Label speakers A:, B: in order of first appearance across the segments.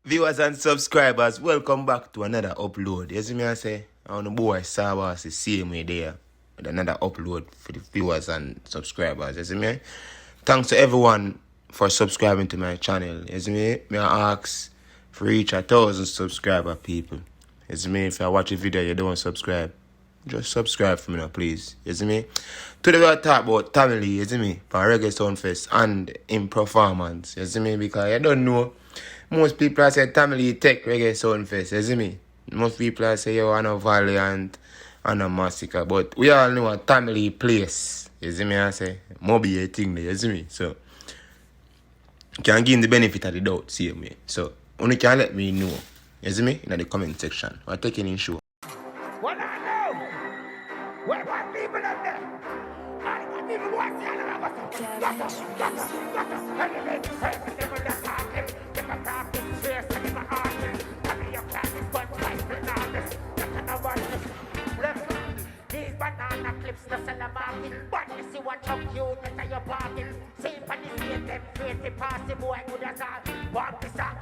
A: Viewers and subscribers, welcome back to another upload. You see me I say, on the boy Sabas is same way there with another upload for the viewers and subscribers. You see me? Thanks to everyone for subscribing to my channel. You see me? Me I ask for reach 1,000 subscriber people. You see me? If you watch a video you don't subscribe, just subscribe for me now, please. You see me? Today we are talk about Tamale, you see me? For Reggae Sumfest and in performance. You see me? Because you don't know. Most people say Tamale take Reggae Sumfest, you see me? Most people say yo I know Valiant and a Massacre. But we all know a Tamale place. You see me I say? Moby a thing there, you see me? So you can give him the benefit of the doubt, see me. So only can let me know. You see me? In the comment section. We're taking in show.
B: What I know, where my people up there, I want people who are saying these banana clips, no sell a market. But you see what up you, that's your bargain. See if I see them crazy passing boy, good as all. Walk this out.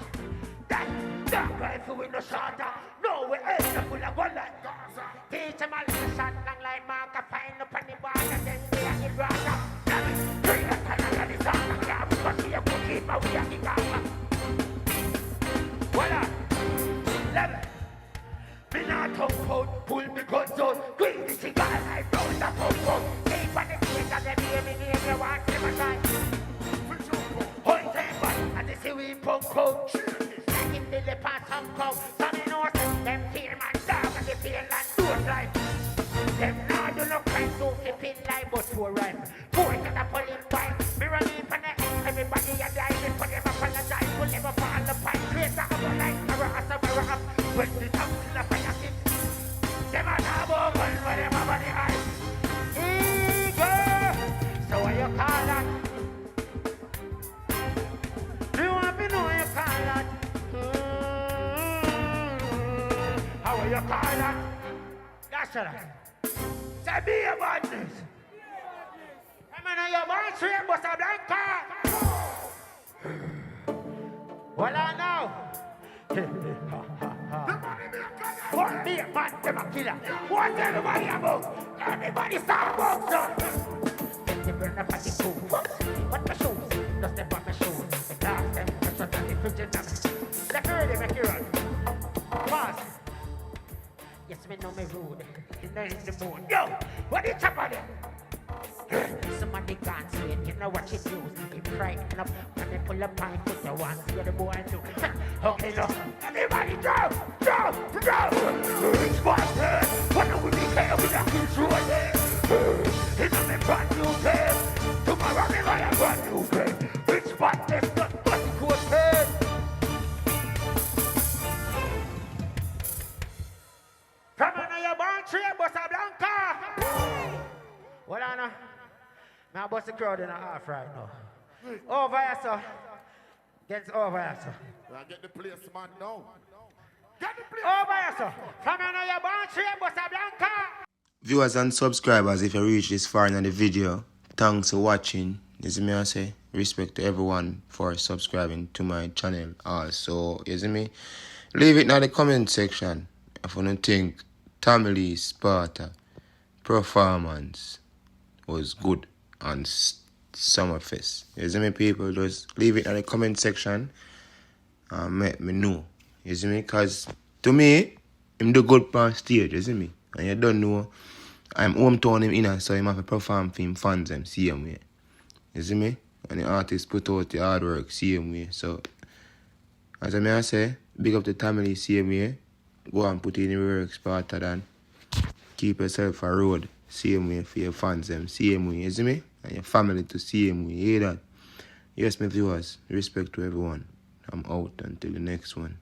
B: That rifle with no shorter. No, we ain't the full of one like Gaza. Teach them a little shot, long like Mark, find up on the bar, and then we are in Gaza. Damn it, bring that kind of gun is on the car, because we are cooking, but we are in Gaza. Voila, level. Me not talk out, pull me guns out, green the cigar, I blow the pump out. Keep on the street, and then me name, you want to my time. Hold them back, and they see we pump out. They live on some cow, some in horse, them fear man dog and they feel like two life. Them now do no crime, so flip in life, but for rhyme. Four to the pulling bike, me running for the end, everybody a diving for them apologize, will never fall the pipe. Create a couple like a mirror up, when the tongue in the fire kick. Them a dab over, for them over the ice. Eagle, so what you call that? Do you want me know what you call that? How you call that? That's right. Say be a badness. I mean, you're born straight, but a blanca. Well, I know. What be a man, them a killer. What everybody about? Everybody start about, son. They burn up at the cool. What my shoes? Just them on my shoes. The glass, them, the shot, and the fridge, and the curly make you run. Pause. Yes, me know me rude. You know in the mood. Yo, what the top of them? Somebody can't see it. You know what you do. You frighten up when they pull a pint with the one. See the boy do. Okay, look. Everybody drop. It's my turn. What do we be care with that control there? It's a brand new day. Tomorrow me buy a brand new day. It's my test, not what it could say. Come on, you're born tree, Bossa Blanca. Well, I know. Now, bust the crowd in a half right now. Over here, sir. Get over here, sir.
C: Get the place, man, now. Get the place.
B: Over here, sir. Come on, you're born tree, Bossa Blanca.
A: Viewers and subscribers, if you reach this far in the video, thanks for watching. You see me I say, respect to everyone for subscribing to my channel also. You see me? Leave it in the comment section if you don't think Tamale Sparta performance was good on Summerfest. You see me, people? Just leave it in the comment section and let me know. You see me? Because to me, him do good on stage, you see me? And you don't know, I'm hometown him in, so him have to perform for him fans them same way. You see me? And the artist put out the hard work same way. So, as I say, big up the Tamale same way. Go and put in the work smarter than keep yourself a road same way for your fans them same way, you see me? And your family to same way, you hear that? Yes, my viewers, respect to everyone. I'm out until the next one.